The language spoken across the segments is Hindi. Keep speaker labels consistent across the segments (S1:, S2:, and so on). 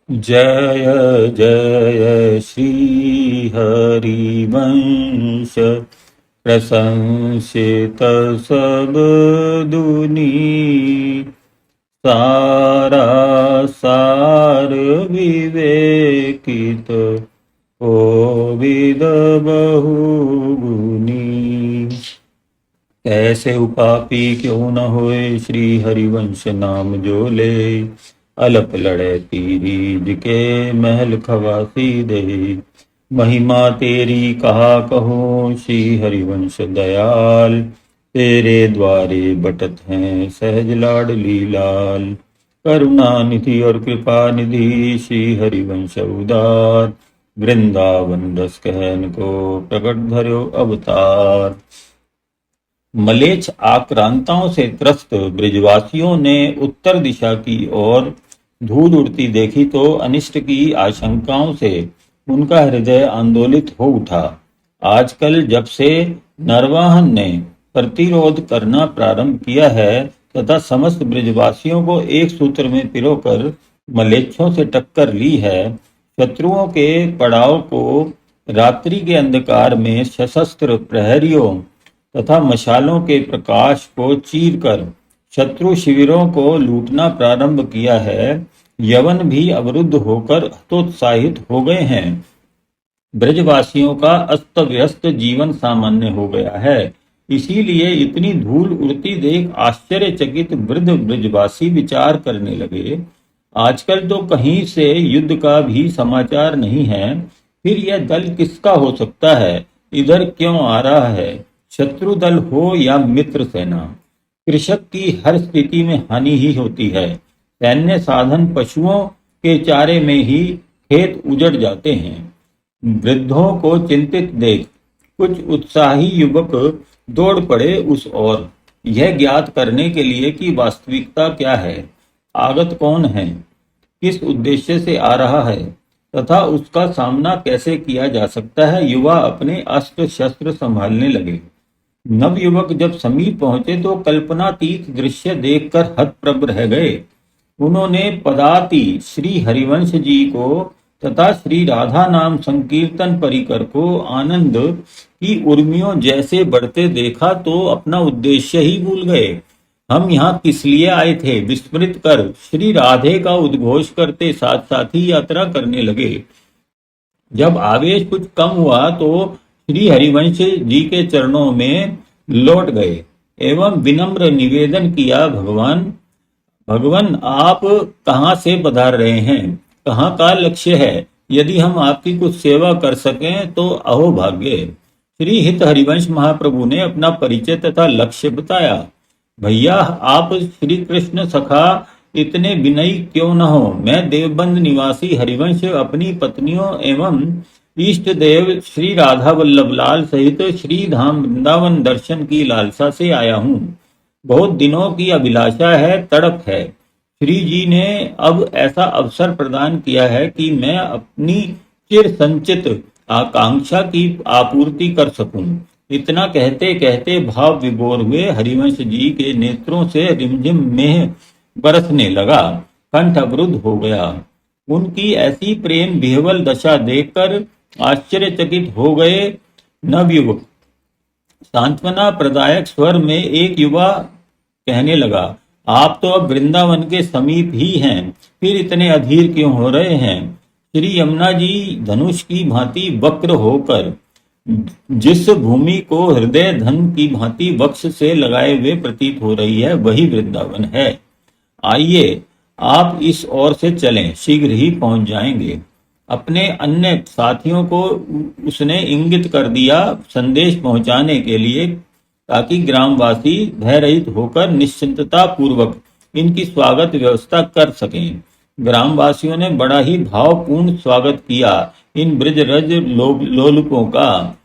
S1: जय जय श्री हरिवंश प्रशंसित सब दुनी सारा सार विवेकित कोविद बहुगुनी। ऐसे उपापी क्यों न होए श्री हरिवंश नाम जो ले। अलप लड़े तीरीज के महल खवासी दे। महिमा तेरी कहा कहो श्री हरिवंश दयाल। तेरे द्वारे बटत हैं सहज लाडली लाल। करुणा निधि और कृपा निधि श्री हरिवंश उदार। वृंदावन रस कहन को प्रकट धर्यो अवतार। मलेच्छ आक्रांताओं से त्रस्त ब्रिजवासियों ने उत्तर दिशा की ओर धूल उड़ती देखी तो अनिष्ट की आशंकाओं से उनका हृदय आंदोलित हो उठा। आजकल जब से नरवाहन ने प्रतिरोध करना प्रारंभ किया है तथा समस्त ब्रिजवासियों को एक सूत्र में पिरोकर मलेच्छों से टक्कर ली है, शत्रुओं के पड़ाव को रात्रि के अंधकार में सशस्त्र प्रहरियों तथा मशालों के प्रकाश को चीरकर शत्रु शिविरों को लूटना प्रारंभ किया है, यवन भी अवरुद्ध होकर हतोत्साहित हो गए हैं। ब्रजवासियों का अस्त व्यस्त जीवन सामान्य हो गया है। इसीलिए इतनी धूल उड़ती देख आश्चर्यचकित वृद्ध ब्रजवासी विचार करने लगे, आजकल तो कहीं से युद्ध का भी समाचार नहीं है, फिर यह दल किसका हो सकता है, इधर क्यों आ रहा है? शत्रु दल हो या मित्र सेना, कृषक की हर स्थिति में हानि ही होती है। सैन्य साधन पशुओं के चारे में ही खेत उजड़ जाते हैं। वृद्धों को चिंतित देख कुछ उत्साही युवक दौड़ पड़े उस ओर, यह ज्ञात करने के लिए कि वास्तविकता क्या है, आगत कौन है, किस उद्देश्य से आ रहा है तथा उसका सामना कैसे किया जा सकता है। युवा अपने अस्त्र शस्त्र संभालने लगे। नवयुवक जब समीप पहुंचे तो कल्पनातीत दृश्य देखकर हतप्रभ रह गए। उन्होंने पदाति श्री हरिवंश जी को तथा श्री राधा नाम संकीर्तन परिकर को आनंद की उर्मियों जैसे बढ़ते देखा तो अपना उद्देश्य ही भूल गए। हम यहाँ किस लिए आए थे विस्मृत कर श्री राधे का उद्घोष करते साथ साथ ही यात्रा करने लगे। जब आवेश कुछ कम हुआ तो श्री हरिवंश जी के चरणों में लौट गए एवं विनम्र निवेदन किया, भगवान आप कहाँ से पधार रहे हैं, कहाँ का लक्ष्य है? यदि हम आपकी कुछ सेवा कर सकें तो अहो भाग्य। श्री हित हरिवंश महाप्रभु ने अपना परिचय तथा लक्ष्य बताया। भैया आप श्री कृष्ण सखा इतने विनयी क्यों न हो। मैं देवबंद निवासी हरिवंश अपनी पत्नियों एवं इष्ट देव श्री राधा वल्लभ लाल सहित श्री धाम वृंदावन दर्शन की लालसा से आया हूँ। बहुत दिनों की अभिलाषा है, तड़प है। श्री जी ने अब ऐसा अवसर प्रदान किया है कि मैं अपनी चिर संचित आकांक्षा की आपूर्ति कर सकूं। इतना कहते कहते भाव विभोर हुए हरिवंश जी के नेत्रों से रिमझिम मेह बरसने लगा, कंठ अवरुद्ध हो गया। उनकी ऐसी प्रेम विह्वल दशा देखकर आश्चर्यचकित हो गए नवयुवक। सांत्वना प्रदायक स्वर में एक युवा कहने लगा, आप तो अब वृंदावन के समीप ही हैं, फिर इतने अधीर क्यों हो रहे हैं? श्री यमुना जी धनुष की भांति वक्र होकर जिस भूमि को हृदय धन की भांति वक्ष से लगाए हुए प्रतीत हो रही है, वही वृंदावन है। आइए आप इस ओर से चलें, शीघ्र ही पहुंच जाएंगे। अपने अन्य साथियों को उसने इंगित कर दिया संदेश पहुंचाने के लिए, ताकि ग्रामवासी भय रहित होकर निश्चिंतता पूर्वक इनकी स्वागत व्यवस्था कर सकें। ग्रामवासियों ने बड़ा ही भावपूर्ण स्वागत किया इन ब्रजरज लोलुपों का।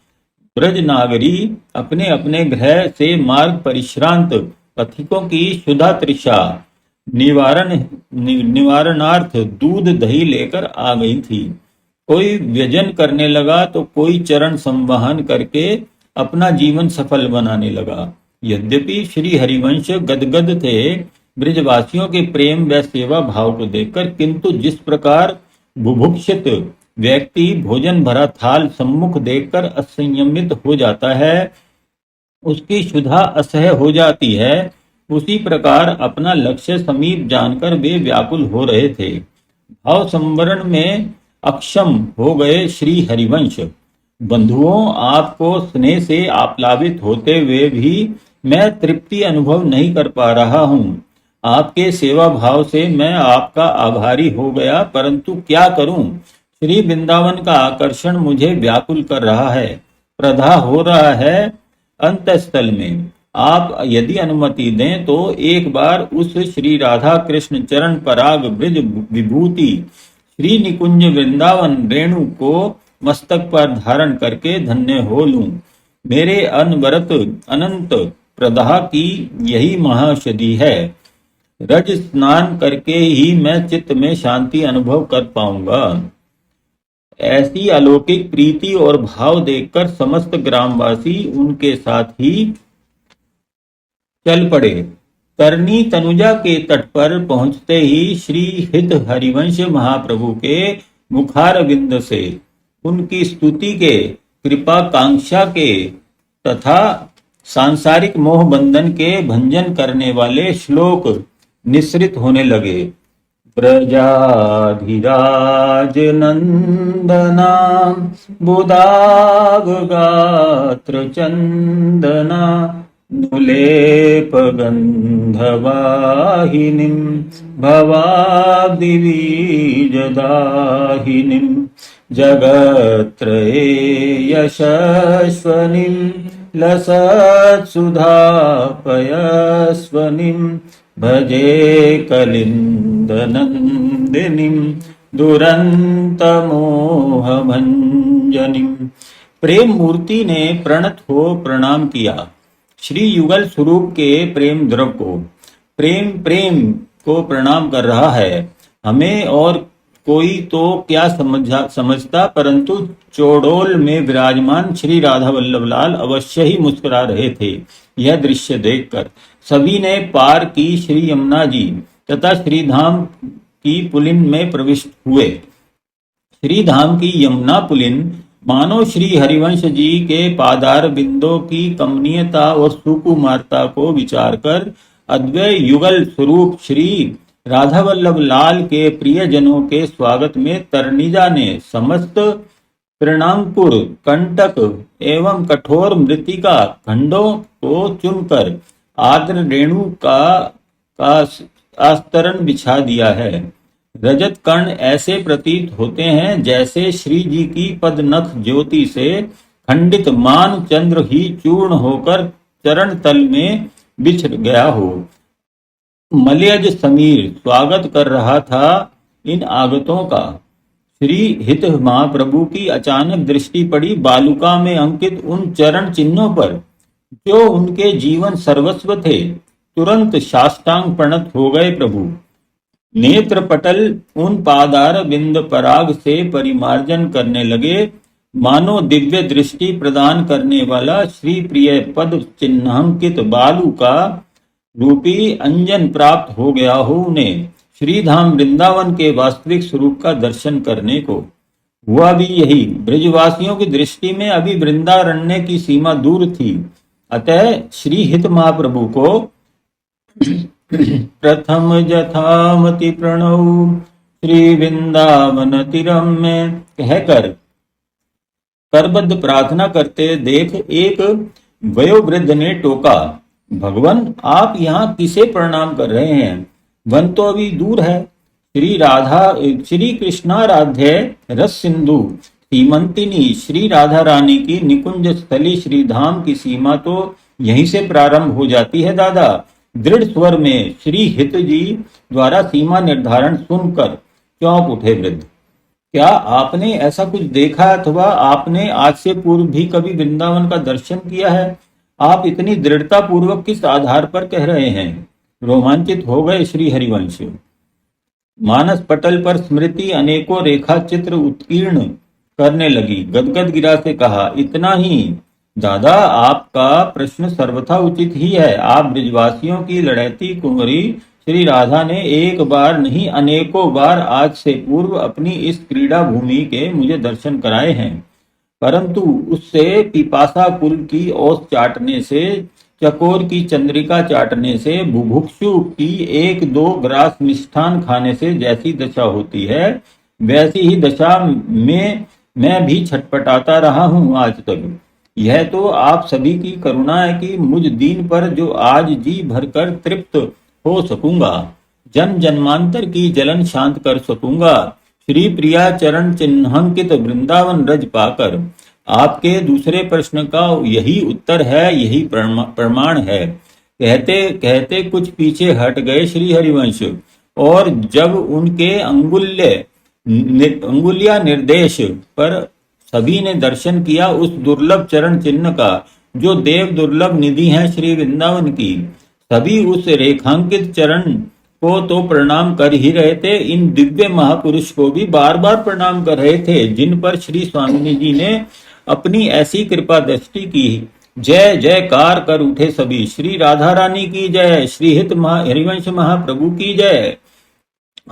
S1: ब्रज नागरी अपने अपने गृह से मार्ग परिश्रांत पथिकों की शुदा तृषा निवारणार्थ दूध दही लेकर आ गई थी। कोई व्यजन करने लगा तो कोई चरण संवहन करके अपना जीवन सफल बनाने लगा। यद्यपि श्री हरिवंश गदगद थे ब्रजवासियों के प्रेम व सेवा भाव को देखकर, किंतु जिस प्रकार बुभुक्षित व्यक्ति भोजन भरा थाल सम्मुख देखकर असंयमित हो जाता है, उसकी क्षुधा असह्य हो जाती है, उसी प्रकार अपना लक्ष्य समीप जानकर वे व्याकुल हो रहे थे। भाव संवरण में अक्षम हो गए श्री हरिवंश। बंधुओं, आपको स्नेह से आप्लावित होते हुए भी मैं तृप्ति अनुभव नहीं कर पा रहा हूँ। आपके सेवा भाव से मैं आपका आभारी हो गया, परंतु क्या करूं? श्री वृंदावन का आकर्षण मुझे व्याकुल कर रहा है, प्रदाह हो रहा है अंतस्थल में। आप यदि अनुमति दें तो एक बार उस श्री राधा कृष्ण चरण पराग ब्रज विभूति श्री निकुंज वृंदावन रेणु को मस्तक पर धारण करके धन्य हो लूं। मेरे अनवरत अनंत प्रदाह की यही महाषधि है। रज स्नान करके ही मैं चित्त में शांति अनुभव कर पाऊंगा। ऐसी अलौकिक प्रीति और भाव देखकर समस्त ग्रामवासी उनके साथ ही चल पड़े। तरनी तनुजा के तट पर पहुंचते ही श्री हित हरिवंश महाप्रभु के मुखारविंद से उनकी स्तुति के, कृपा कांक्षा के तथा सांसारिक मोह बंधन के भंजन करने वाले श्लोक निसृत होने लगे। प्रजाधिराज नंदना बुदाग गात्र चंदना नुलेप गंधवाहिनीं भवाब्दिबीजदाहिनीं जगत्त्रये यशस्वनीं लसत्सुधापयस्वनीं भजे कलिन्दनन्दिनीं दुरन्तमोहभञ्जनीं। प्रेम मूर्ति ने प्रणत हो प्रणाम किया। श्री युगल स्वरूप के प्रेम द्रव को, प्रेम को प्रणाम कर रहा है। हमें और कोई तो क्या समझता, परंतु चौड़ोल में विराजमान श्री राधा वल्लभ लाल अवश्य ही मुस्कुरा रहे थे। यह दृश्य देखकर सभी ने पार की श्री यमुना जी तथा श्रीधाम की पुलिन में प्रविष्ट हुए। श्रीधाम की यमुना पुलिन मानो श्री हरिवंश जी के पादार बिंदों की कमनीयता और सुकुमारता को विचार कर अद्वैय युगल स्वरूप श्री राधा वल्लभ लाल के प्रियजनों के स्वागत में तरनिजा ने समस्त तृणांकुर, कंटक एवं कठोर मृत्तिका खंडों को चुनकर आद्र रेणु का आस्तरण बिछा दिया है। रजत कण ऐसे प्रतीत होते हैं जैसे श्री जी की पदनख ज्योति से खंडित मान चंद्र ही चूर्ण होकर चरण तल में बिछड़ गया हो। मलयज समीर स्वागत कर रहा था इन आगतों का। श्री हित महाप्रभु की अचानक दृष्टि पड़ी बालुका में अंकित उन चरण चिन्हों पर जो उनके जीवन सर्वस्व थे। तुरंत साष्टांग प्रणत हो गए प्रभु। नेत्र पटल उन पादार बिंद पराग से परिमार्जन करने लगे, मानो दिव्य दृष्टि प्रदान करने वाला श्री प्रिय पद चिन्हांकित बालू का रूपी अंजन प्राप्त हो गया हो उन्हें। श्रीधाम वृंदावन के वास्तविक स्वरूप का दर्शन करने को। हुआ भी यही। ब्रजवासियों की दृष्टि में अभी वृंदारण्य की सीमा दूर थी, अतः श्री हित महाप्रभु को प्रथम जथामति प्रणव श्री वृंदावन तिरम में कहकर करबद्ध प्रार्थना करते देख एक वयोवृद्ध ने टोका, भगवान आप यहाँ किसे प्रणाम कर रहे हैं? वन तो अभी दूर है। श्री कृष्णाराध्य रस सिंधु सीमंतिनी श्री राधा रानी की निकुंज स्थली श्री धाम की सीमा तो यहीं से प्रारंभ हो जाती है दादा। दृढ़ स्वर में श्री हित जी द्वारा सीमा निर्धारण सुनकर चौंक उठे वृद्ध। क्या आपने ऐसा कुछ देखा अथवा आपने आज से पूर्व भी कभी वृंदावन का दर्शन किया है? आप इतनी दृढ़ता पूर्वक किस आधार पर कह रहे हैं? रोमांचित हो गए श्री हरिवंश। मानस पटल पर स्मृति अनेकों रेखा चित्र उत्कीर्ण करने लगी। गदगद गिरा से कहा, इतना ही दादा, आपका प्रश्न सर्वथा उचित ही है। आप ब्रजवासियों की लड़ैती कुंवरी श्री राधा ने एक बार नहीं अनेकों बार आज से पूर्व अपनी इस क्रीड़ा भूमि के मुझे दर्शन कराए हैं, परंतु उससे पिपासा कुल की ओस चाटने से, चकोर की चंद्रिका चाटने से, बुभुक्षु की एक दो ग्रास मिष्ठान खाने से जैसी दशा होती है, वैसी ही दशा में मैं भी छटपटाता रहा हूं आज तक। यह तो आप सभी की करुणा है कि मुझ दीन पर जो आज जी भरकर तृप्त हो सकूंगा, जन्म जन्मांतर की जलन शांत कर सकूंगा, श्री प्रिया चरण चिन्हांकित वृंदावन रज पाकर। आपके दूसरे प्रश्न का यही उत्तर है, यही प्रमाण है। कहते कहते कुछ पीछे हट गए श्री हरिवंश, और जब उनके अंगुलिया निर्देश पर सभी ने दर्शन किया उस दुर्लभ चरण चिन्ह का, जो देव दुर्लभ निधि है श्री वृंदावन की, सभी उस रेखांकित चरण को तो प्रणाम कर ही रहे थे, इन दिव्य महापुरुष को भी बार बार प्रणाम कर रहे थे, जिन पर श्री स्वामी जी ने अपनी ऐसी कृपा दृष्टि की। जय जयकार कर उठे सभी, श्री राधा रानी की जय, श्री हरिवंश महाप्रभु की जय।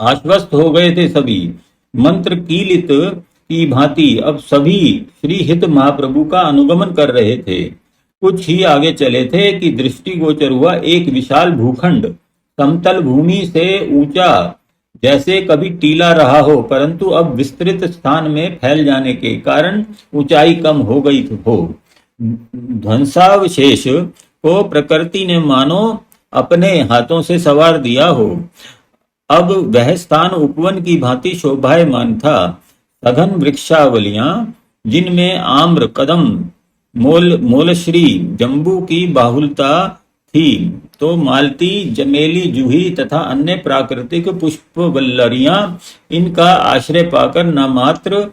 S1: आश्वस्त हो गए थे सभी, मंत्र कीलित की भांति अब सभी श्री हित महाप्रभु का अनुगमन कर रहे थे। कुछ ही आगे चले थे कि दृष्टिगोचर हुआ एक विशाल भूखंड, समतल भूमि से ऊंचा जैसे कभी टीला रहा हो, परंतु अब विस्तृत स्थान में फैल जाने के कारण ऊंचाई कम हो गई हो। ध्वंसावशेष को प्रकृति ने मानो अपने हाथों से संवार दिया हो। अब वह स्थान उपवन की भांति शोभायमान था। सघन वृक्षावलियां, जिनमें आम्र, कदम, मोलश्री, जम्बू की बाहुलता थी, तो मालती, चमेली, जूही तथा अन्य प्राकृतिक पुष्प वल्लरियां इनका आश्रय पाकर न मात्र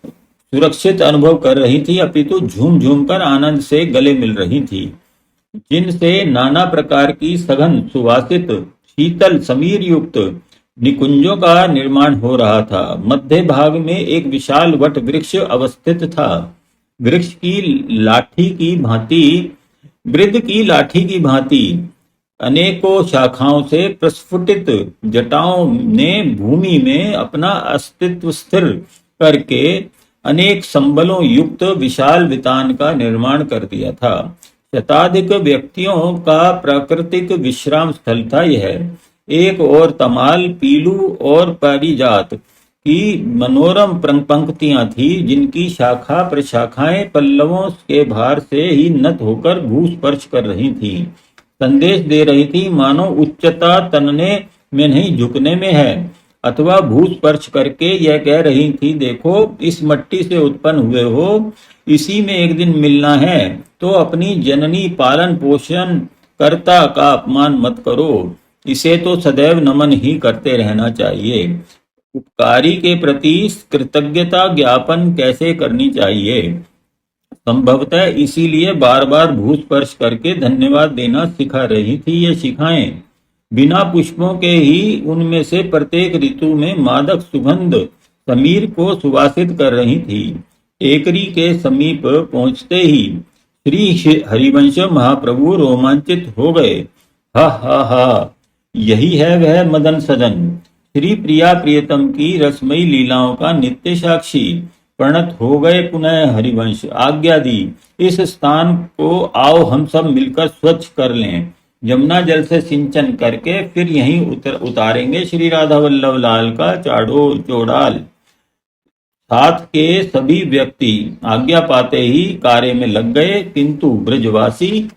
S1: सुरक्षित अनुभव कर रही थी, अपितु झूम झूम कर आनंद से गले मिल रही थी, जिनसे नाना प्रकार की सघन सुवासित शीतल समीर युक्त निकुंजों का निर्माण हो रहा था। मध्य भाग में एक विशाल वट वृक्ष अवस्थित था। वृक्ष की लाठी की भांति, वृद्ध की लाठी की भांति अनेकों शाखाओं से प्रस्फुटित जटाओं ने भूमि में अपना अस्तित्व स्थिर करके अनेक संबलों युक्त विशाल वितान का निर्माण कर दिया था। शताधिक व्यक्तियों का प्राकृतिक विश्राम स्थल था यह। एक और तमाल, पीलू और पारिजात की मनोरम पंक्तियां थी, जिनकी शाखा प्रशाखाएं पल्लवों के भार से ही नत होकर भूस्पर्श कर रही थी, संदेश दे रही थी मानो उच्चता तनने में नहीं झुकने में है, अथवा भूस्पर्श करके यह कह रही थी, देखो इस मट्टी से उत्पन्न हुए हो, इसी में एक दिन मिलना है, तो अपनी जननी पालन पोषण कर्ता का अपमान मत करो, इसे तो सदैव नमन ही करते रहना चाहिए। उपकारी के प्रति कृतज्ञता ज्ञापन कैसे करनी चाहिए, संभवतः इसीलिए बार बार भूस्पर्श करके धन्यवाद देना सिखा रही थी ये शिखाएं। बिना पुष्पों के ही उनमें से प्रत्येक ऋतु में मादक सुगंध समीर को सुवासित कर रही थी। टेकरी के समीप पहुंचते ही श्री हरिवंश महाप्रभु रोमांचित हो गए। हा हा हा, यही है वह मदन सदन, श्री प्रिया प्रियतम की रसमयी लीलाओं का नित्य साक्षी। प्रणत हो गए पुनः हरिवंश, आज्ञा दी, इस स्थान को आओ हम सब मिलकर स्वच्छ कर लें। यमुना जल से सिंचन करके फिर यहीं उतारेंगे श्री राधा वल्लभ लाल का चोड़ाल। साथ के सभी व्यक्ति आज्ञा पाते ही कार्य में लग गए, किंतु ब्रजवासी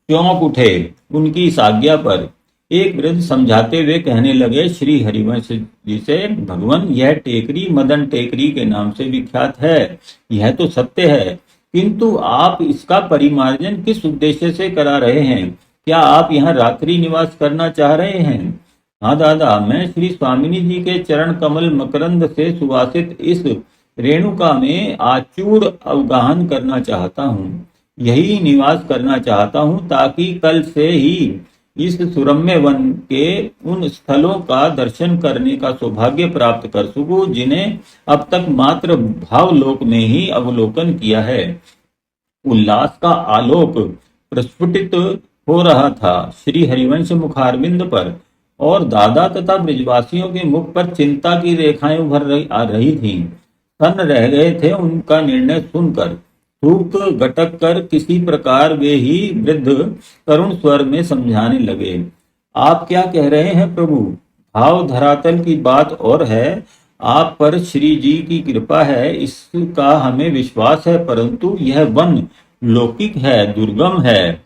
S1: चौंक उठे उनकी इस आज्ञा पर। एक वृद्ध समझाते हुए कहने लगे श्री हरिवंश जी से, भगवान यह टेकरी मदन टेकरी के नाम से विख्यात है, यह तो सत्य है, किंतु आप इसका परिमार्जन किस उद्देश्य से करा रहे हैं? क्या आप यहाँ रात्रि निवास करना चाह रहे हैं? हाँ दादा, मैं श्री स्वामिनी जी के चरण कमल मकरंद से सुवासित इस रेणुका में आचूर अवगाहन करना चाहता हूँ, यही निवास करना चाहता हूँ, ताकि कल से ही इस सुरम्य वन के उन स्थलों का दर्शन करने का सौभाग्य प्राप्त कर सकूं, जिन्हें अब तक मात्र भावलोक में ही अवलोकन किया है। उल्लास का आलोक प्रस्फुटित हो रहा था श्री हरिवंश मुखारविंद पर। और दादा तथा ब्रजवासियों के मुख पर चिंता की रेखाएं आ रही थीं। तन रह गए थे उनका निर्णय सुनकर। थूक गटक कर किसी प्रकार वे ही वृद्ध करुण स्वर में समझाने लगे। आप क्या कह रहे हैं प्रभु? भाव धरातल की बात और है। आप पर श्री जी की कृपा है, इसका हमें विश्वास है, परंतु यह वन लौकिक है, दुर्गम है,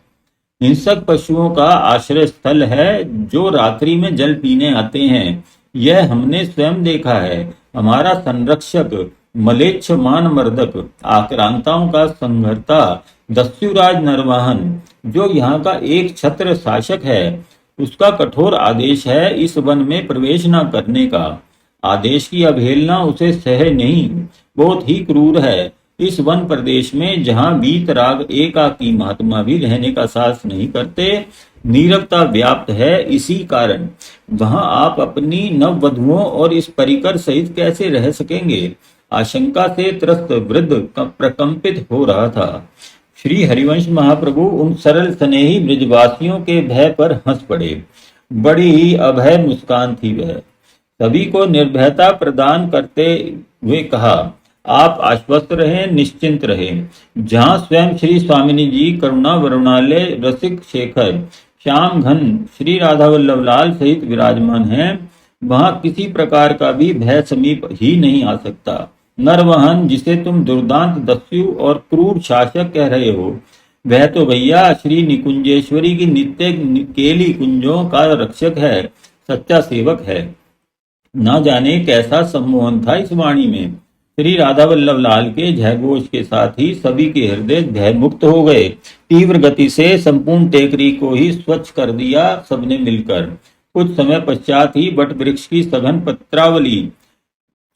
S1: हिंसक पशुओं का आश्रय स्थल है जो रात्रि में जल पीने आते हैं। यह हमने स्वयं देखा है। हमारा संरक्षक मलेच्छ मान मर्दक आक्रांताओं का संहर्ता दस्युराज नरवाहन, जो यहाँ का एक छत्र शासक है, उसका कठोर आदेश है इस वन में प्रवेश न करने का। आदेश की अवहेलना उसे सह नहीं, बहुत ही क्रूर है। इस वन प्रदेश में जहाँ वीतराग एकाकी महात्मा भी रहने का साहस नहीं करते, नीरवता व्याप्त है, इसी कारण वहां आप अपनी नववधुओं और इस परिकर सहित कैसे रह सकेंगे? आशंका से त्रस्त वृद्ध प्रकंपित हो रहा था। श्री हरिवंश महाप्रभु उन सरल स्नेही ब्रजवासियों के भय पर हंस पड़े। बड़ी ही अभय मुस्कान थी वह। सभी को निर्भयता प्रदान करते हुए कहा, आप आश्वस्त रहें, निश्चिंत रहें। जहाँ स्वयं श्री स्वामिनी जी, करुणा वरुणालय रसिक शेखर, श्याम घन श्री राधा वल्लभ लाल सहित विराजमान हैं, वहां किसी प्रकार का भी भय समीप ही नहीं आ सकता। नरवहन, जिसे तुम दुर्दांत दस्यु और क्रूर शासक कह रहे हो, वह तो भैया श्री निकुंजेश्वरी की नित्य केली कुंजों का रक्षक है, सच्चा सेवक है। न जाने कैसा सम्मोहन था इस वाणी में। श्री राधा वल्लभ लाल के जयघोष के साथ ही सभी के हृदय भय मुक्त हो गए। तीव्र गति से संपूर्ण टेकरी को ही स्वच्छ कर दिया सबने मिलकर। कुछ समय पश्चात ही बट वृक्ष की सघन पत्रावली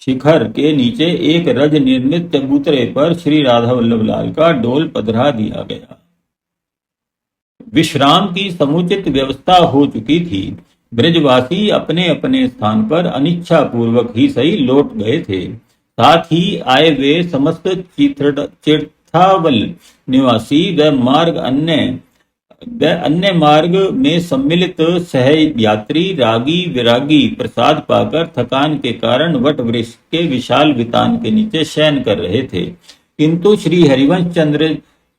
S1: शिखर के नीचे एक रज निर्मित चबूतरे पर श्री राधा वल्लभ लाल का डोल पधरा दिया गया। विश्राम की समुचित व्यवस्था हो चुकी थी। ब्रजवासी अपने अपने स्थान पर अनिच्छा पूर्वक ही सही लौट गए थे। साथ ही आए वे समस्त चिर्थावल निवासी व अन्य मार्ग में सम्मिलित सह यात्री रागी विरागी प्रसाद पाकर थकान के कारण वट वृक्ष के विशाल वितान के नीचे शयन कर रहे थे। किंतु श्री हरिवंश चंद्र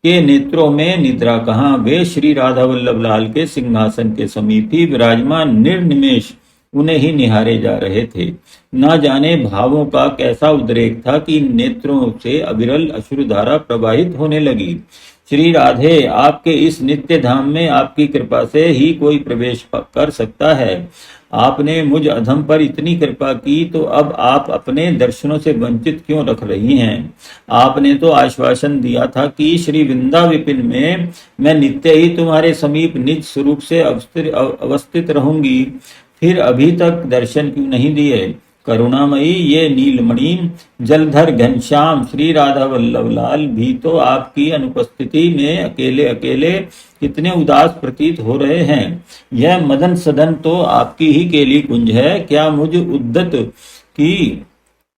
S1: के नेत्रों में निद्रा कहाँ। वे श्री राधा वल्लभ लाल के सिंहासन के समीप ही विराजमान निर्निमेष उन्हें ही निहारे जा रहे थे। न जाने भावों का कैसा उद्रेक था कि नेत्रों से अविरल अश्रुधारा प्रवाहित होने लगी। श्री राधे, आपके इस नित्य धाम में आपकी कृपा से ही कोई प्रवेश कर सकता है। आपने मुझ अधम पर इतनी कृपा की, तो अब आप अपने दर्शनों से वंचित क्यों रख रही हैं? आपने तो आश्वासन दिया था कि श्री वृंदा विपिन में मैं नित्य ही तुम्हारे समीप निज स्वरूप से अवस्थित रहूंगी। फिर अभी तक दर्शन क्यों नहीं दिए? करुणामयी, ये नीलमणि जलधर घनश्याम श्री राधा वल्लभ लाल भी तो आपकी अनुपस्थिति में अकेले अकेले कितने उदास प्रतीत हो रहे हैं। यह मदन सदन तो आपकी ही केली कुंज है। क्या मुझ उद्दत की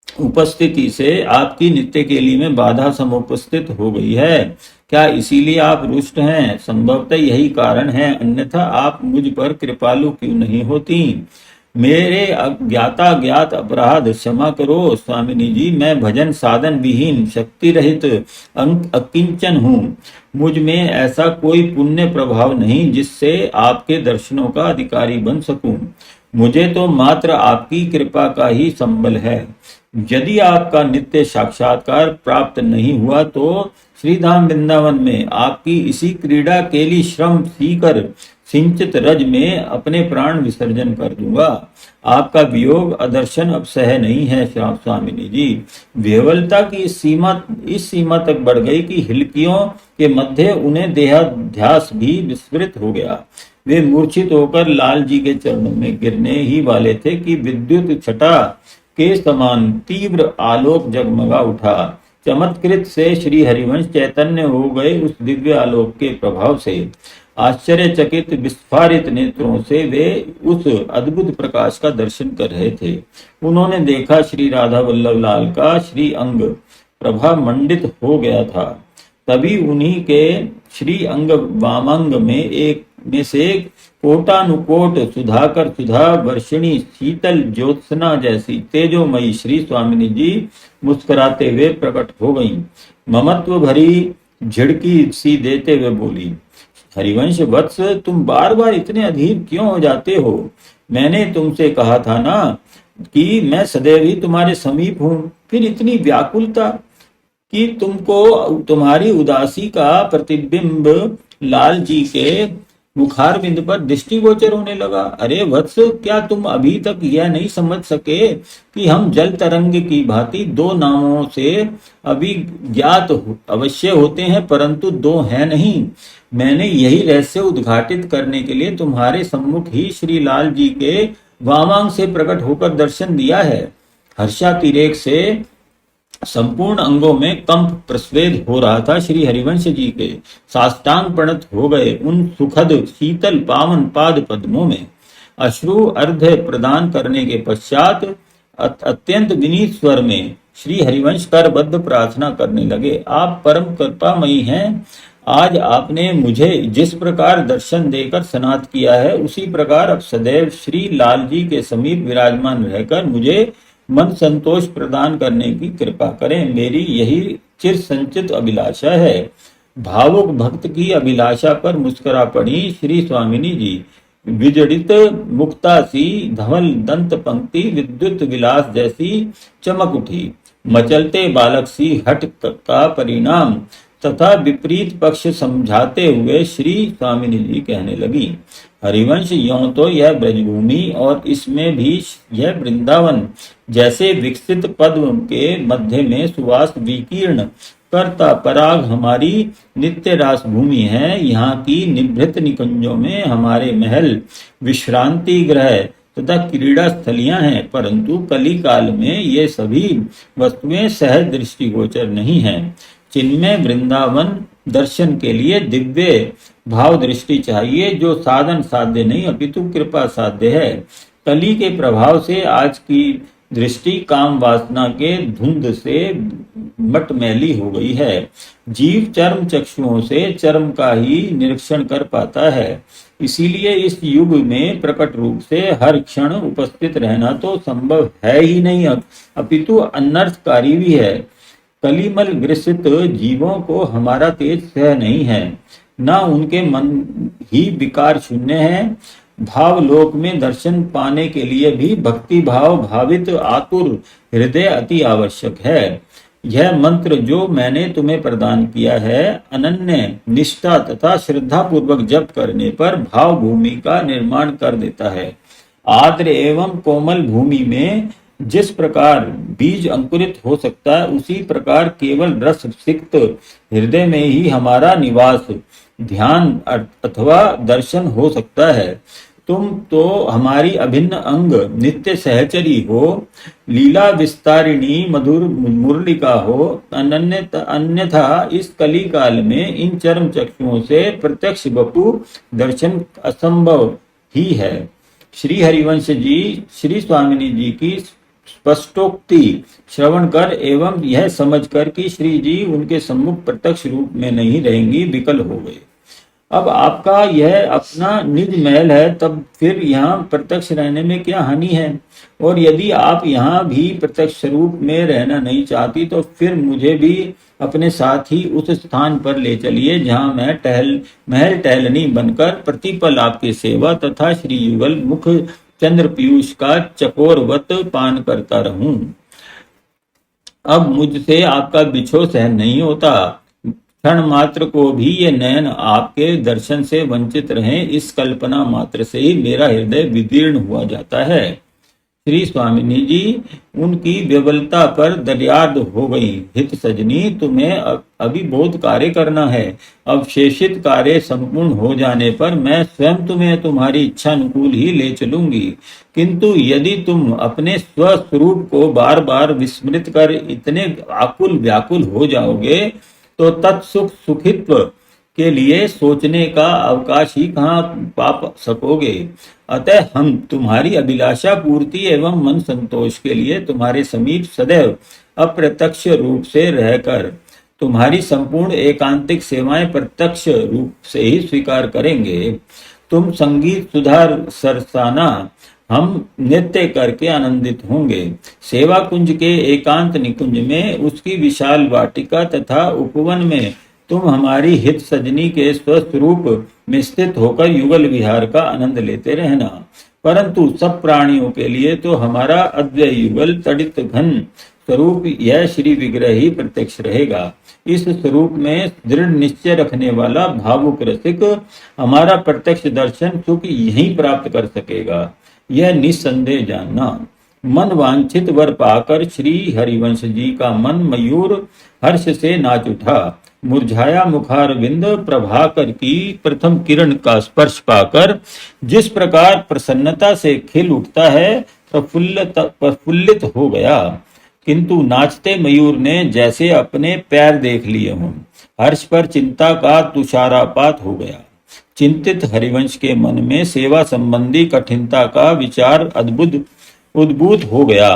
S1: उपस्थिति से आपकी नित्य केली में बाधा समुपस्थित हो गई है? क्या इसीलिए आप रुष्ट हैं? संभवतः यही कारण है, अन्यथा आप मुझ पर कृपालु क्यों नहीं होती? मेरे अज्ञाता ज्ञात अपराध क्षमा करो स्वामिनी जी। मैं भजन साधन विहीन, शक्ति रहित, अकिंचन हूँ। मुझ में ऐसा कोई पुण्य प्रभाव नहीं जिससे आपके दर्शनों का अधिकारी बन सकूं। मुझे तो मात्र आपकी कृपा का ही संबल है। यदि आपका नित्य साक्षात्कार प्राप्त नहीं हुआ तो श्रीधाम वृंदावन में आपकी इसी क्रीड़ा केली श्रम सीकर सिंचित रज में अपने प्राण विसर्जन कर दूंगा। आपका वियोग अदर्शन अब सह नहीं है स्वामिनी जी। विह्वलता की इस सीमा तक बढ़ गई कि हिलकियों के मध्य उन्हें देहाध्यास भी विस्मृत हो गया। वे मूर्छित होकर लाल जी के चरणों में गिरने ही वाले थे कि विद्युत छटा के समान तीव्र आलोक जगमगा उठा। चमत्कृत से श्री हरिवंश चैतन्य हो गए उस दिव्य आलोक के प्रभाव से। आश्चर्यचकित विस्फारित नेत्रों से वे उस अद्भुत प्रकाश का दर्शन कर रहे थे। उन्होंने देखा श्री राधा वल्लभ लाल का श्री अंग प्रभा मंडित हो गया था। तभी उन्हीं के श्री अंग वामांग में एक में से कोटानुकोट सुधाकर सुधा वर्षिणी शीतल ज्योत्सना जैसी तेजोमयी श्री स्वामिनी जी मुस्कुराते हुए प्रकट हो गईं। ममत्व भरी झिड़की सी देते हुए बोली, हरिवंश वत्स, तुम बार बार इतने अधीर क्यों हो जाते हो? मैंने तुमसे कहा था ना कि मैं सदैव ही तुम्हारे समीप हूं, फिर इतनी व्याकुलता कि तुमको तुम्हारी उदासी का प्रतिबिंब लाल जी के मुखार बिंद पर दृष्टिगोचर होने लगा। अरे वत्स, क्या तुम अभी तक यह नहीं समझ सके कि हम जल तरंग की भांति दो नामों से अभिज्ञात अवश्य होते हैं, परंतु दो हैं नहीं। मैंने यही रहस्य उद्घाटित करने के लिए तुम्हारे सम्मुख ही श्री लाल जी के वामांग से प्रकट होकर दर्शन दिया है। हर्षातिरेक से संपूर्ण अंगों में कंप प्रस्वेद हो रहा था। श्री हरिवंश जी के साष्टांग प्रणत हो गए उन सुखद शीतल पावन पाद पद्मों में। अश्रु अर्ध प्रदान करने के पश्चात अत्यंत विनीत स्वर में श्री हरिवंश करबद्ध प्रार्थना करने लगे, आप परम कृपामयी हैं। आज आपने मुझे जिस प्रकार दर्शन देकर स्नात किया है, उसी प्रकार अब सदैव श्री लाल जी के समीप विराजमान रहकर मुझे मन संतोष प्रदान करने की कृपा करें। मेरी यही चिर संचित अभिलाषा है। भावुक भक्त की अभिलाषा पर मुस्कुरा पड़ी श्री स्वामिनी जी। विजड़ित मुक्ता सी धवल दंत पंक्ति विद्युत विलास जैसी चमक उठी। मचलते बालक सी हट का परिणाम तथा विपरीत पक्ष समझाते हुए श्री स्वामिनी जी कहने लगी, हरिवंश, यों तो यह ब्रजभूमि और इसमें भी यह वृंदावन जैसे विकसित पद्म के मध्य में सुवास विकीर्ण करता पराग हमारी नित्य रास भूमि है। यहाँ की निभृत निकुंजों में हमारे महल, विश्रांति गृह तथा क्रीड़ा स्थलियां हैं, परंतु कली काल में ये सभी वस्तुएं सहज दृष्टिगोचर नहीं हैं। चिन्मय वृंदावन दर्शन के लिए दिव्य भाव दृष्टि चाहिए, जो साधन साध्य नहीं अपितु कृपा साध्य है। कली के प्रभाव से आज की दृष्टि काम वासना के धुंध से मटमैली हो गई है। जीव चर्म चक्षुओं से चर्म का ही निरीक्षण कर पाता है। इसीलिए इस युग में प्रकट रूप से हर क्षण उपस्थित रहना तो संभव है ही नहीं, अपितु अनर्थकारी भी है। कलिमल ग्रसित जीवों को हमारा तेज सह नहीं है, न उनके मन ही विकार शून्य है। भावलोक में दर्शन पाने के लिए भी भक्ति भाव भावित आतुर हृदय अति आवश्यक है। यह मंत्र जो मैंने तुम्हें प्रदान किया है, अनन्य निष्ठा तथा श्रद्धा पूर्वक जप करने पर भाव भूमि का निर्माण कर देता है। आर्द्र एवं कोमल भूमि में जिस प्रकार बीज अंकुरित हो सकता है, उसी प्रकार केवल रस सिक्त हृदय में ही हमारा निवास, ध्यान अथवा दर्शन हो सकता है। तुम तो हमारी अभिन्न अंग नित्य सहचरी हो, लीला विस्तारिणी मधुर मुरलिका हो। अन्यथा इस कली काल में इन चर्म चक्षुओं से प्रत्यक्ष वपु दर्शन असंभव ही है। श्री हरिवंश जी श्री स्वामिनी जी की स्पष्टोक्ति श्रवण कर एवं यह समझकर कि श्री जी उनके सम्मुख प्रत्यक्ष रूप में नहीं रहेंगी, विकल हो गए। अब आपका यह अपना निज महल है, तब फिर यहाँ प्रत्यक्ष रहने में क्या हानि है? और यदि आप यहाँ भी प्रत्यक्ष रूप में रहना नहीं चाहती, तो फिर मुझे भी अपने साथ ही उस स्थान पर ले चलिए जहाँ मैं महल टहलनी बनकर प्रतिपल आपकी सेवा तथा श्री युगल मुख चंद्र पीयूष का चकोरवत पान करता रहूं। अब मुझसे आपका बिछो सहन नहीं होता। क्षण मात्र को भी ये नयन आपके दर्शन से वंचित रहें, इस कल्पना मात्र से ही मेरा हृदय विदीर्ण हुआ जाता है। श्री स्वामिनी जी उनकी विवलता पर दर्याद हो गई। हित सजनी, तुम्हें अभी बहुत कार्य करना है। अब शेषित कार्य संपूर्ण हो जाने पर मैं स्वयं तुम्हें तुम्हारी इच्छा अनुकूल ही ले चलूंगी। किंतु यदि तुम अपने स्वस्वरूप को बार बार विस्मृत कर इतने आकुल व्याकुल हो जाओगे, तो तत्सुख सुखित्व के लिए सोचने का अवकाश ही कहाँ पा सकोगे। अतः हम तुम्हारी अभिलाषा पूर्ति एवं मन संतोष के लिए तुम्हारे समीप सदैव अप्रत्यक्ष रूप से रहकर तुम्हारी संपूर्ण एकांतिक सेवाएं प्रत्यक्ष रूप से ही स्वीकार करेंगे। तुम संगीत सुधार सरसाना, हम नृत्य करके आनंदित होंगे। सेवा कुंज के एकांत निकुंज में, उसकी विशाल वाटिका तथा उपवन में तुम हमारी हित सजनी के स्वस्वरूप में स्थित होकर युगल विहार का आनंद लेते रहना। परंतु सब प्राणियों के लिए तो हमारा अद्वय युगल तड़ित घन स्वरूप यह श्री विग्रह ही प्रत्यक्ष रहेगा। इस स्वरूप में दृढ़ निश्चय रखने वाला भावुक रसिक हमारा प्रत्यक्ष दर्शन सुख यहीं प्राप्त कर सकेगा, यह निस्संदेह जानना। मन वांछित वर पाकर श्री हरिवंश जी का मन मयूर हर्ष से नाच उठा। मुरझाया मुखार बिंद प्रभाकर की प्रथम किरण का स्पर्श पाकर जिस प्रकार प्रसन्नता से खिल उठता है, प्रफुल्लित हो गया। किंतु नाचते मयूर ने जैसे अपने पैर देख लिए हों, हर्ष पर चिंता का तुषारापात हो गया। चिंतित हरिवंश के मन में सेवा संबंधी कठिनता का विचार उद्भूत हो गया।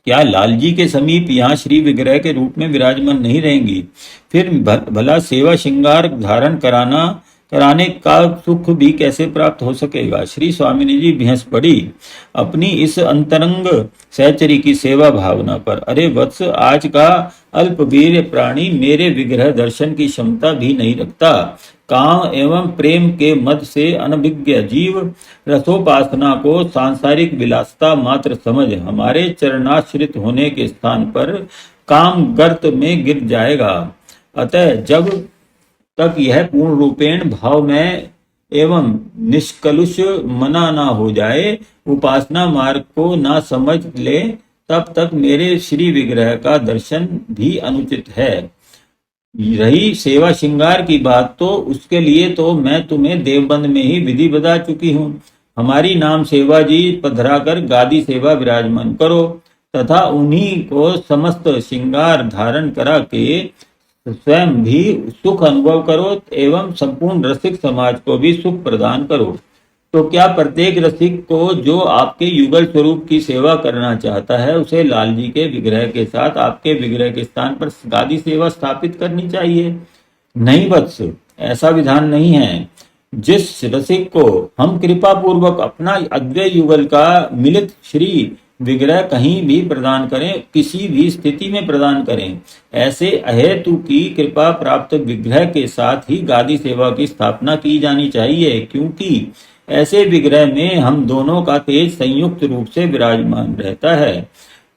S1: क्या लालजी के समीप यहाँ श्री विग्रह के रूप में विराजमान नहीं रहेंगी? फिर भला सेवा श्रृंगार धारण कराने का सुख भी कैसे प्राप्त हो सकेगा? श्री स्वामिनी जी भैंस पड़ी अपनी इस अंतरंग सहचरी की सेवा भावना पर। अरे वत्स, आज का अल्पवीर प्राणी मेरे विग्रह दर्शन की क्षमता भी नहीं रखता। काम एवं प्रेम के मद से अनभिज्ञ जीव रसोपासना को सांसारिक विलासता मात्र समझ हमारे चरणाश्रित होने के स्थान पर काम गर्त में गिर जाएगा। अतः जब तक यह पूर्ण रूपेण भाव में एवं निष्कलुष मना ना हो जाए, उपासना मार्ग को ना समझ ले, तब तक मेरे श्री विग्रह का दर्शन भी अनुचित है। रही सेवा श्रृंगार की बात, तो उसके लिए तो मैं तुम्हें देवबंद में ही विधि बता चुकी हूँ। हमारी नाम सेवा जी पधराकर गादी सेवा विराजमान करो तथा उन्हीं को समस्त श्रृंगार धारण करा के स्वयं भी सुख अनुभव करो एवं संपूर्ण रसिक समाज को भी सुख प्रदान करो। तो क्या प्रत्येक रसिक को जो आपके युगल स्वरूप की सेवा करना चाहता है, उसे लाल जी के विग्रह के साथ आपके विग्रह के स्थान पर गादी सेवा स्थापित करनी चाहिए? नहीं वत्स, ऐसा विधान नहीं है। जिस रसिक को हम कृपा पूर्वक अपना अद्वैत युगल का मिलित श्री विग्रह कहीं भी प्रदान करें, किसी भी स्थिति में प्रदान करें, ऐसे अहेतु की कृपा प्राप्त विग्रह के साथ ही गादी सेवा की स्थापना की जानी चाहिए, क्योंकि ऐसे विग्रह में हम दोनों का तेज संयुक्त रूप से विराजमान रहता है।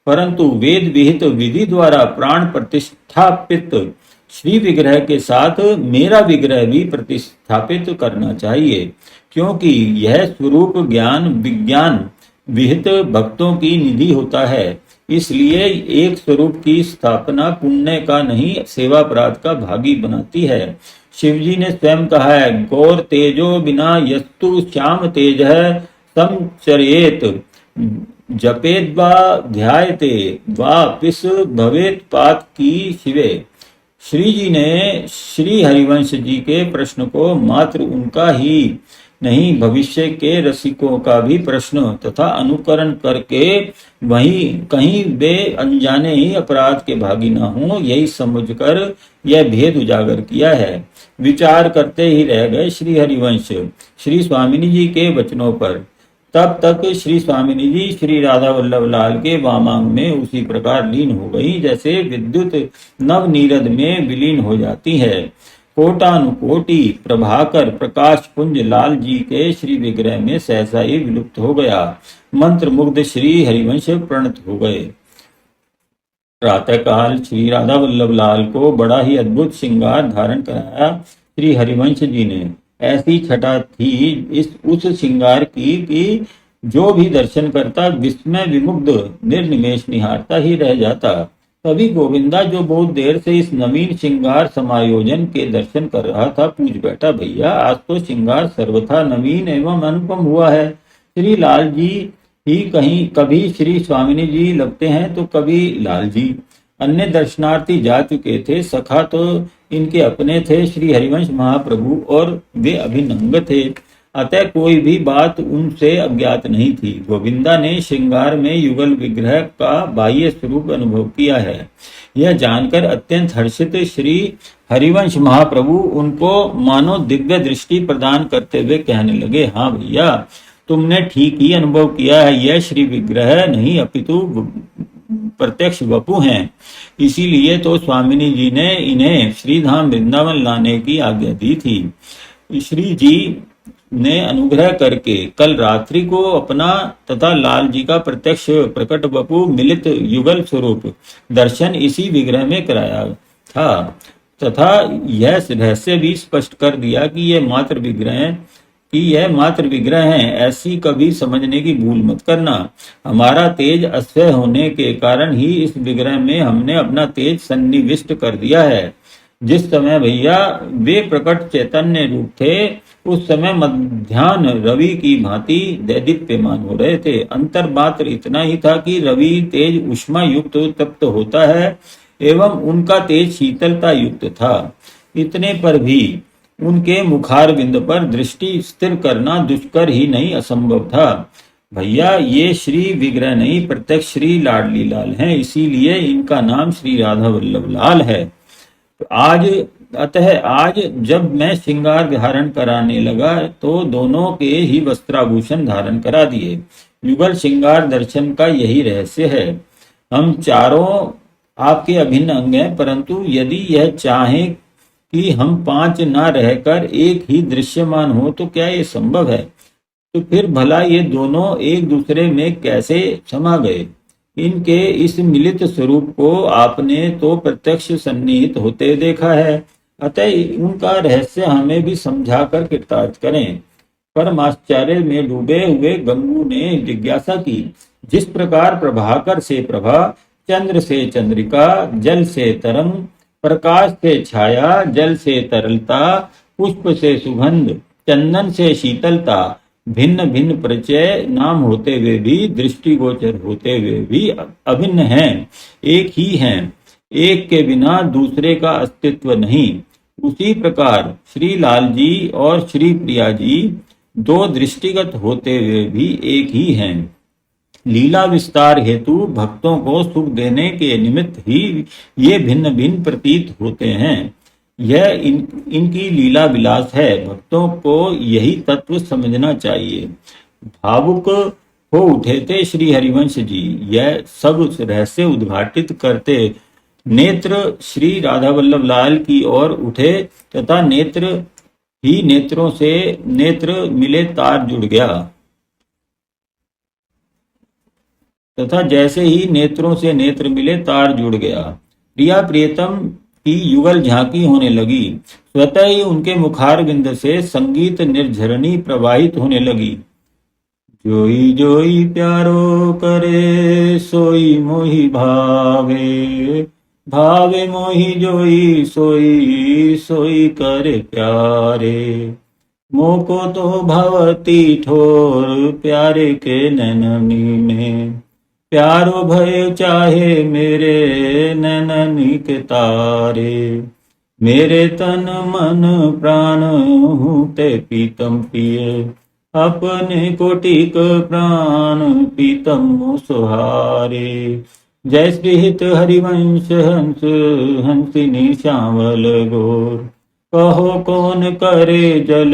S1: परंतु वेद विहित विधि द्वारा प्राण प्रतिष्ठापित श्री विग्रह के साथ मेरा विग्रह भी प्रतिस्थापित करना चाहिए, क्योंकि यह स्वरूप ज्ञान विज्ञान विहित भक्तों की निधि होता है। इसलिए एक स्वरूप की स्थापना पुण्य का नहीं, सेवा अपराध का भागी बनाती है। शिवजी ने स्वयं कहा है, गौर तेजो बिना यस्तु श्याम तेज समचरेत जपेत वा ध्यायते वा पिस भवेत पात की शिवे। श्री जी ने श्री हरिवंश जी के प्रश्न को मात्र उनका ही नहीं, भविष्य के रसिकों का भी प्रश्न तथा अनुकरण करके वहीं कहीं वे अनजाने ही अपराध के भागी न हो, यही समझकर यह भेद उजागर किया है। विचार करते ही रह गए श्री हरिवंश श्री स्वामिनी जी के वचनों पर। तब तक श्री स्वामिनी जी श्री राधा वल्लभ लाल के वामांग में उसी प्रकार लीन हो गई जैसे विद्युत नवनीरद में विलीन हो जाती है। कोटानुकोटि प्रभाकर प्रकाश पुंज लाल जी के श्री विग्रह में सहसा ही विलुप्त हो गया। मंत्र मुग्ध श्री हरिवंश प्रणत हो गए। प्रातःकाल श्री राधा वल्लभ लाल को बड़ा ही अद्भुत श्रृंगार धारण कराया श्री हरिवंश जी ने। ऐसी छटा थी उस श्रृंगार की कि जो भी दर्शन करता विस्मय विमुग्ध निर्निमेष निहारता ही रह जाता। तभी गोविंदा, जो बहुत देर से इस नवीन श्रृंगार समायोजन के दर्शन कर रहा था, पूछ बैठा, भैया आज तो श्रृंगार सर्वथा नवीन एवं अनुपम हुआ है। श्री लाल जी ही कभी श्री स्वामिनी जी लगते हैं तो कभी लाल जी। अन्य दर्शनार्थी जा चुके थे, सखा तो इनके अपने थे श्री हरिवंश महाप्रभु और वे अभिनंग थे, अतः कोई भी बात उनसे अज्ञात नहीं थी। गोविंदा ने श्रृंगार में युगल विग्रह का बाह्य स्वरूप अनुभव किया है, यह जानकर अत्यंत हर्षित श्री हरिवंश महाप्रभु उनको मानो दिव्य दृष्टि प्रदान करते हुए कहने लगे, हाँ भैया, तुमने ठीक ही अनुभव किया है, यह श्री विग्रह नहीं अपितु प्रत्यक्ष वपु हैं। इसीलिए तो स्वामिनी जी ने इन्हें श्रीधाम वृंदावन लाने की आज्ञा दी थी। श्री जी ने अनुग्रह करके कल रात्रि को अपना तथा लाल जी का प्रत्यक्ष प्रकट वपु मिलित युगल स्वरूप दर्शन इसी विग्रह में कराया था तथा यह रहस्य भी स्पष्ट कर दिया कि यह मात्र विग्रह हैं, ऐसी कभी समझने की भूल मत करना। हमारा तेज अश्वय होने के कारण ही इस विग्रह में हमने अपना तेज सन्निविष्ट कर दिया है। जिस समय भैया वे प्रकट चैतन्य रूप थे, उस समय मध्याह्न रवि की भांति दैदीप्यमान हो रहे थे। अंतर मात्र इतना ही था कि रवि तेज उष्मा युक्त तप्त होता है एवं उनका तेज शीतलता युक्त था। इतने पर भी उनके मुखारविंद पर दृष्टि स्थिर करना दुष्कर ही नहीं असंभव था। भैया ये श्री विग्रह नहीं प्रत्यक्ष श्री लाडली लाल हैं, इसीलिए इनका नाम श्री राधा वल्लभ लाल है। आज जब मैं श्रृंगार धारण कराने लगा तो दोनों के ही वस्त्राभूषण धारण करा दिए। युगल श्रृंगार दर्शन का यही रहस्य है। हम चारों आपके अभिन्न अंग हैं, परंतु यदि यह चाहें कि हम पांच न रहकर एक ही दृश्यमान हो तो क्या ये संभव है? तो फिर भला ये दोनों एक दूसरे में कैसे समा गए? इनके इस मिलित स्वरूप को आपने तो प्रत्यक्ष सन्निहित होते देखा है, अतः उनका रहस्य हमें भी समझाकर कृतार्थ करें। परमाश्चर्य में डूबे हुए गंगू ने जिज्ञासा की, जिस प्रकार प्रभाकर से प्रभा, चंद्र से चंद्रिका, जल से तरंग, प्रकाश से छाया, जल से तरलता, पुष्प से सुगंध, चंदन से शीतलता, भिन्न भिन्न परिचय नाम होते हुए भी, दृष्टिगोचर होते हुए भी अभिन्न हैं, एक ही हैं। एक के बिना दूसरे का अस्तित्व नहीं। उसी प्रकार श्री लाल जी और श्री प्रिया जी दो दृष्टिगत होते हुए भी एक ही हैं। लीला विस्तार हेतु भक्तों को सुख देने के निमित्त ही ये भिन्न भिन्न प्रतीत होते हैं। यह इनकी लीला विलास है। भक्तों को यही तत्व समझना चाहिए। भावुक हो उठे थे श्री हरिवंश जी। यह सब रहस्य उद्घाटित करते नेत्र श्री राधा वल्लभ लाल की ओर उठे तथा नेत्र ही नेत्रों से नेत्र मिले तार जुड़ गया तथा जैसे ही नेत्रों से नेत्र मिले तार जुड़ गया। प्रिया प्रियतम की युगल झांकी होने लगी। स्वतः ही उनके मुखारविंद से संगीत निर्झरणी प्रवाहित होने लगी। जोई जोई प्यारो करे सोई मोहि भावे, भावे मोहि जोई सोई सोई करे प्यारे। मोको तो भवती ठोर प्यारे के नैननी में, प्यारो भय चाहे मेरे नैननी के तारे। मेरे तन मन प्राण ते पीतम पिए, अपने कोटिक प्राण पीतम सुहारे। जय श्री हित हरिवंश हंस हंसिनी श्यामल गोर, कहो कौन करे जल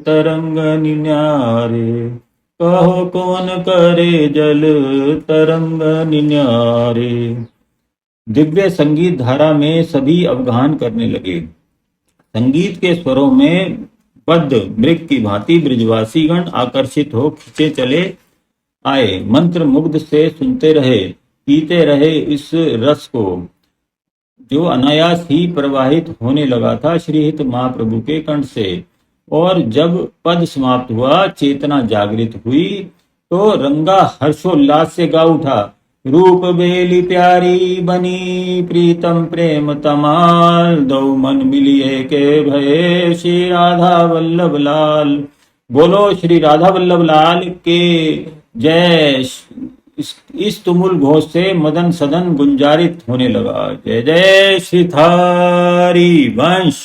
S1: तरंग निन्यारे। कहो कौन करे जल तरंग निन्यारे। दिव्य संगीत धारा में सभी अवगाहन करने लगे। संगीत के स्वरों में बद्ध मृग की भांति ब्रजवासी गण आकर्षित हो खींचे चले आए। मंत्र मुग्ध से सुनते रहे, पीते रहे इस रस को जो अनायास ही प्रवाहित होने लगा था श्रीहित महाप्रभु के कंठ से। और जब पद समाप्त हुआ, चेतना जागृत हुई तो रंगा हर्षोल्लास से गा उठा। रूप बेली प्यारी बनी प्रीतम प्रेम तमाल, दो मन मिलिए के भये श्री राधा वल्लभ लाल। बोलो श्री राधा वल्लभ लाल के जय। इस तुमुल घोष से मदन सदन गुंजारित होने लगा। जय जय श्री हरि वंश।